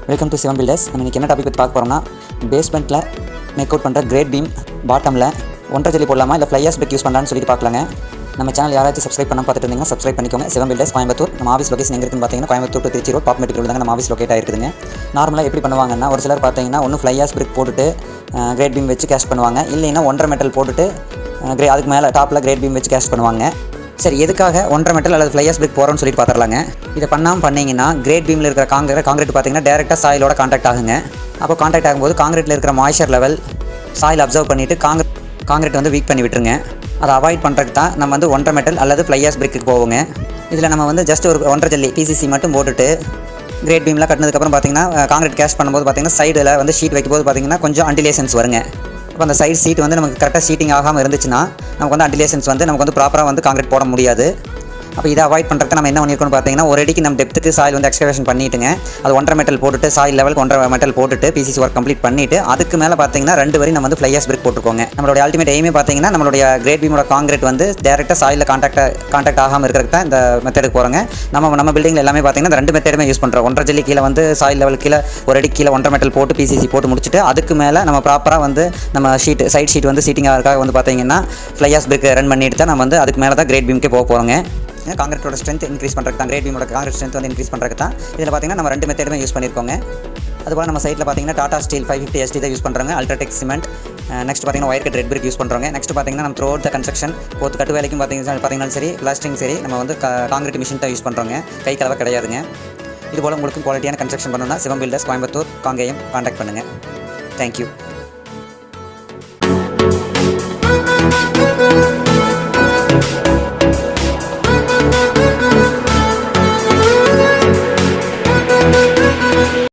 Welcome to Sivam filters. நம்ம இன்றைக்கி என்ன டாபிக் பற்றி பார்க்க போகிறோம்னா, பேஸ்மெண்ட்டில் மேக் அவுட் பண்ணுற கிரேட் பீம் பாட்டமில் ஒன்றரை ஜல்லி போடலாமா இல்லை ஃப்ளையர்ஸ் பிரிக் யூஸ் பண்ணலான்னு சொல்லிட்டு பார்க்கலாங்க. நம்ம சேனல் யாராச்சும் சப்ஸ்கிரைப் பண்ண பார்த்துட்டு இருந்தீங்கன்னா சப்ஸ்கிரைப் பண்ணிக்கோங்க. சிவம் பில்டர்ஸ் கோயம்புத்தூர். நம்ம ஆஃபீஸ் லொகேஷன் எங்கே இருக்குன்னு பார்த்தீங்கன்னா கோயம்புத்தூர் டு திருச்சி ரோட் பாப்மெட்டிக் ரோடு தாங்க நம்ம ஆஃபீஸ் லொக்கேட் ஆகிருக்குதுங்க. நார்மலாக எப்படி பண்ணுவாங்கன்னா, ஒரு சிலர் பார்த்தீங்கன்னா ஒன்று ஃப்ளையர்ஸ் பிரிக் போட்டுட்டு கிரேட் பீம் வச்சு கேஷ் பண்ணுவாங்க, இல்லைன்னா ஒன்றரை மெட்டல் போட்டுட்டு அதுக்கு மேலே டாப்பில் கிரேட் பீம் வச்சு கேஷ் பண்ணுவாங்க. சரி, எதுக்காக ஒன்றரை மெட்டல் அல்லது ஃப்ளையர்ஸ் பிரிக் போகிறோன்னு சொல்லிட்டு பார்த்துடலாங்க. இதை பண்ணாமல் பண்ணிங்கன்னா கிரேட் பீமில் இருக்கிற காங்கிரீட் பார்த்தீங்கன்னா டேரெக்டாக சாயிலோட கான்டாக்ட் ஆகுங்க. அப்போ கான்டாக்ட் ஆகும்போது காங்கிரீட்டில் இருக்கிற மாய்ச்சர் லெவல் சாயில் அப்சர்வ் பண்ணிவிட்டு காங்கிரீட் வந்து வீக் பண்ணி விட்டுருங்க. அதை அவாய்ட் பண்ணுறதுக்கு தான் நம்ம வந்து ஒன்றரை மெட்டல் அல்லது ஃப்ளையர்ஸ் பிரிக்கு போவோங்க. இதில் நம்ம வந்து ஜஸ்ட் ஒரு ஒன்றரை ஜல்லி பிசிசி மட்டும் போட்டுட்டு கிரேட் பீம்லாம் கட்டினதுக்கப்புறம் பார்த்தீங்கன்னா காங்கிரீட் கேஷ் பண்ணும்போது பார்த்தீங்கன்னா சைடில் வந்து ஷீட் வைக்கும்போது பார்த்தீங்கன்னா கொஞ்சம் அண்டிலேஷன்ஸ் வருங்க. இப்போ அந்த சைடு சீட் வந்து நமக்கு கரெக்டாக ஷீட்டிங் ஆகாமல் இருந்துச்சுன்னா நமக்கு வந்து அண்டிலேஷன்ஸ் வந்து நமக்கு வந்து ப்ராப்பராக வந்து காங்கிரீட் போட முடியாது. அப்போ இதை அவாய்ட் பண்ணுறதுக்கு நம்ம என்ன பண்ணியிருக்கோம்னு பார்த்தீங்கன்னா, ஒரு அடிக்கு நம்ம டெப்த்துக்கு சாயில் வந்து எக்ஸ்கவேஷன் பண்ணிட்டுங்க, அது ஒன்றரை மெட்டல் போட்டுட்டு சாயில் லெவலுக்கு ஒன்றரை மெட்டல் போட்டுட்டு பிசிசி ஒர்க் கம்ப்ளீட் பண்ணிவிட்டு அதுக்கு மேலே பார்த்தீங்கன்னா 2 வரி நம்ம வந்து ஃப்ளையர்ஸ் பிரிக் போட்டுருக்கோங்க. நம்மளுடைய அல்டிமேட் எய்மே பார்த்தீங்கன்னா நம்மளுடைய கிரேட் பீமோட காங்கிரீட் வந்து டேரெக்டாக சாயில் கான்டாக்ட் ஆகாமல் இருக்கிறதுக்கு தான் இந்த மெத்தடுக்கு போகிறோங்க. நம்ம பில்டிங்கில் எல்லாமே பார்த்தீங்கன்னா 2 மெத்தடுமே யூஸ் பண்ணுறோம். ஒன்றரை ஜல்லி கீழே வந்து சாயில் லெவல் கீழே ஒரு அடி கீழே ஒன்றரை மெட்டல் போட்டு பிசிசி போட்டு முடிச்சுட்டு அதுக்கு மேலே நம்ம ப்ராப்பராக வந்து நம்ம சைட் ஷீட் வந்து சீட்டிங் ஆகிறதுக்காக வந்து பார்த்தீங்கன்னா ஃப்ளையர்ஸ் பிரிக் ரன் பண்ணிட்டு தான் நம்ம வந்து அதுக்கு மேலே தான் கிரேட் பீமுக்கே போகிறோங்க. காங்கிரீட்டோட ஸ்ட்ரென்த் இன்க்ரீஸ் பண்ணுறதுக்கு தான், கிரேட் பீமோட காங்கிரீட் ஸ்ட்ரென்த் வந்து இன்க்ரீஸ் பண்ணுறதுக்கு தான் இதில் பார்த்தீங்கன்னா நம்ம 2 மெத்தடுமே யூஸ் பண்ணியிருக்கோங்க. அதுபோல் நம்ம சைட்டில் பார்த்தீங்கன்னா டாடா ஸ்டீல் 550 ST தான் யூஸ் பண்ணுறாங்க, அல்ட்ராடெக் சிமெண்ட். நெக்ஸ்ட் பார்த்தீங்கன்னா wire cut red brick use பண்ணுறாங்க. நெக்ஸ்ட் பார்த்தீங்கன்னா நம்ம த்ரூ அவுட் த கன்ஸ்ட்ரக்ஷன் போத்து கட்டு வேலைக்கும் பார்த்தீங்கன்னா சரி, பிளாஸ்டிங் சரி, நம்ம வந்து காங்கிரீட் மிஷின் தான் யூஸ் பண்ணுறோங்க, கை கலவை கிடையாதுங்க. இதுபோல் உங்களுக்கு குவாலிட்டியான கன்ஸ்ட்ரக்ஷன் பண்ணணும்னா சிவம் பில்டர்ஸ் கோயம்புத்தூர் காங்கேயம் கான்டாக்ட் பண்ணுங்கள். தேங்க்யூ.